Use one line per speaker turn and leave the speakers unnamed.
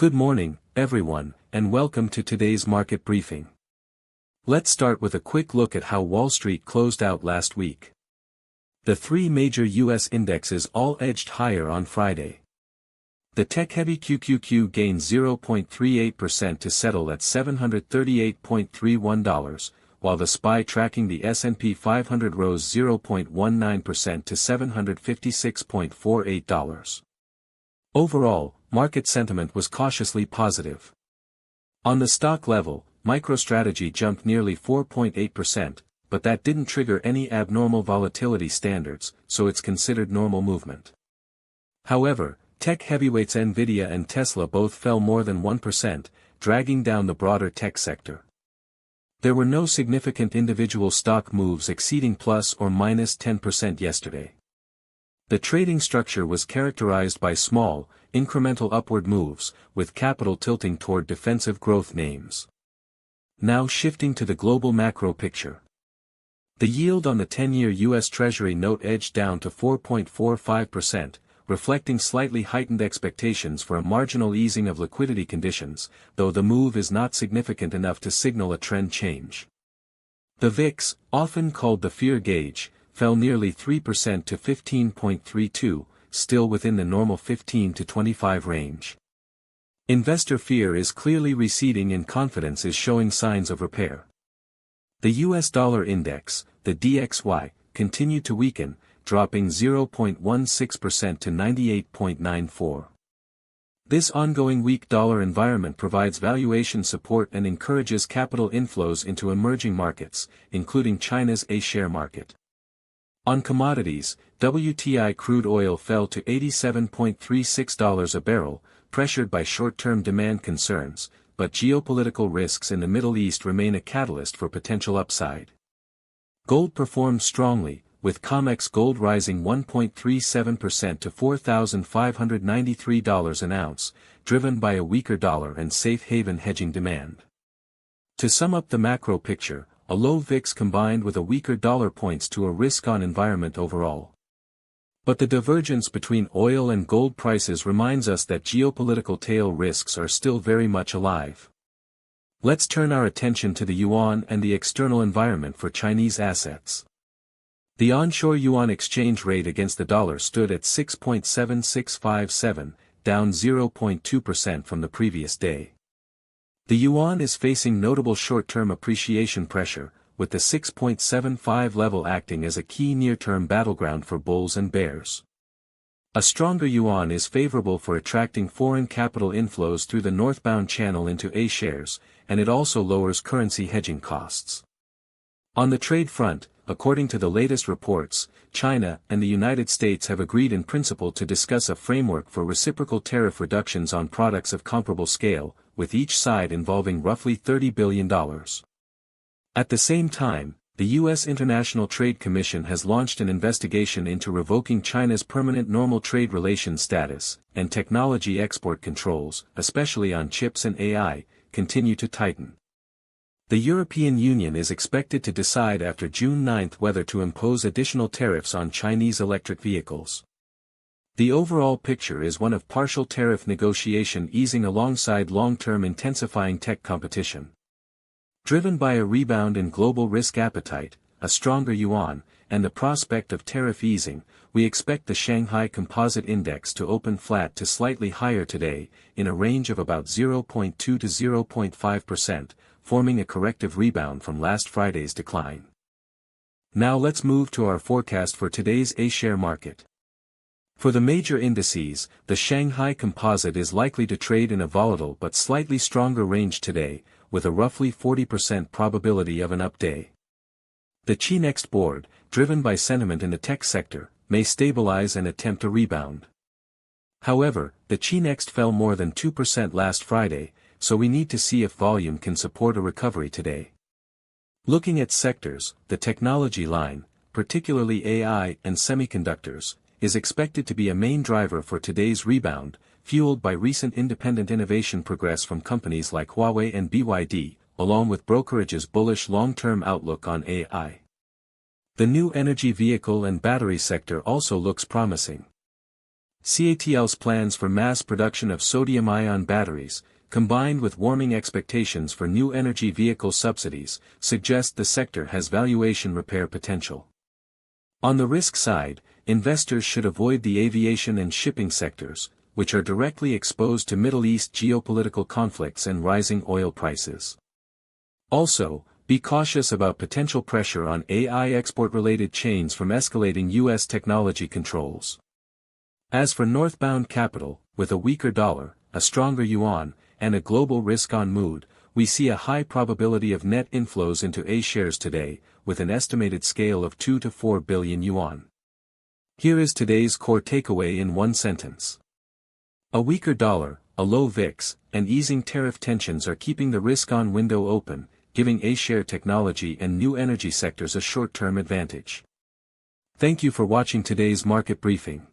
Good morning, everyone, and welcome to today's market briefing. Let's start with a quick look at how Wall Street closed out last week. The three major U.S. indexes all edged higher on Friday. The tech-heavy QQQ gained 0.38% to settle at $738.31, while the SPY tracking the S&P 500 rose 0.19% to $756.48. Overall, market sentiment was cautiously positive. On the stock level, MicroStrategy jumped nearly 4.8%, but that didn't trigger any abnormal volatility standards, so it's considered normal movement. However, tech heavyweights Nvidia and Tesla both fell more than 1%, dragging down the broader tech sector. There were no significant individual stock moves exceeding plus or minus 10% yesterday. The trading structure was characterized by small, incremental upward moves, with capital tilting toward defensive growth names. Now shifting to the global macro picture. The yield on the 10-year U.S. Treasury note edged down to 4.45%, reflecting slightly heightened expectations for a marginal easing of liquidity conditions, though the move is not significant enough to signal a trend change. The VIX, often called the fear gauge, fell nearly 3% to 15.32, still within the normal 15 to 25 range. Investor fear is clearly receding and confidence is showing signs of repair. The US dollar index, the DXY, continued to weaken, dropping 0.16% to 98.94. This ongoing weak dollar environment provides valuation support and encourages capital inflows into emerging markets, including China's A-share market. On commodities, WTI crude oil fell to $87.36 a barrel, pressured by short-term demand concerns, but geopolitical risks in the Middle East remain a catalyst for potential upside. Gold performed strongly, with COMEX gold rising 1.37% to $4,593 an ounce, driven by a weaker dollar and safe haven hedging demand. To sum up the macro picture, a low VIX combined with a weaker dollar points to a risk-on environment overall. But the divergence between oil and gold prices reminds us that geopolitical tail risks are still very much alive. Let's turn our attention to the yuan and the external environment for Chinese assets. The onshore yuan exchange rate against the dollar stood at 6.7657, down 0.2% from the previous day. The yuan is facing notable short-term appreciation pressure, with the 6.75 level acting as a key near-term battleground for bulls and bears. A stronger yuan is favorable for attracting foreign capital inflows through the northbound channel into A shares, and it also lowers currency hedging costs. On the trade front, according to the latest reports, China and the United States have agreed in principle to discuss a framework for reciprocal tariff reductions on products of comparable scale, with each side involving roughly $30 billion. At the same time, the U.S. International Trade Commission has launched an investigation into revoking China's permanent normal trade relations status, and technology export controls, especially on chips and AI, continue to tighten. The European Union is expected to decide after June 9 whether to impose additional tariffs on Chinese electric vehicles. The overall picture is one of partial tariff negotiation easing alongside long-term intensifying tech competition. Driven by a rebound in global risk appetite, a stronger yuan, and the prospect of tariff easing, we expect the Shanghai Composite Index to open flat to slightly higher today, in a range of about 0.2 to 0.5%, forming a corrective rebound from last Friday's decline. Now let's move to our forecast for today's A-share market. For the major indices, the Shanghai Composite is likely to trade in a volatile but slightly stronger range today, with a roughly 40% probability of an up day. The Chi-Next board, driven by sentiment in the tech sector, may stabilize and attempt a rebound. However, the Chi-Next fell more than 2% last Friday, so we need to see if volume can support a recovery today. Looking at sectors, the technology line, particularly AI and semiconductors, is expected to be a main driver for today's rebound, fueled by recent independent innovation progress from companies like Huawei and BYD, along with brokerage's bullish long-term outlook on AI. The new energy vehicle and battery sector also looks promising. CATL's plans for mass production of sodium-ion batteries, combined with warming expectations for new energy vehicle subsidies, suggest the sector has valuation repair potential. On the risk side, investors should avoid the aviation and shipping sectors, which are directly exposed to Middle East geopolitical conflicts and rising oil prices. Also, be cautious about potential pressure on AI export-related chains from escalating U.S. technology controls. As for northbound capital, with a weaker dollar, a stronger yuan, and a global risk-on mood, we see a high probability of net inflows into A shares today, with an estimated scale of 2 to 4 billion yuan. Here is today's core takeaway in one sentence. A weaker dollar, a low VIX, and easing tariff tensions are keeping the risk-on window open, giving A-share technology and new energy sectors a short-term advantage. Thank you for watching today's market briefing.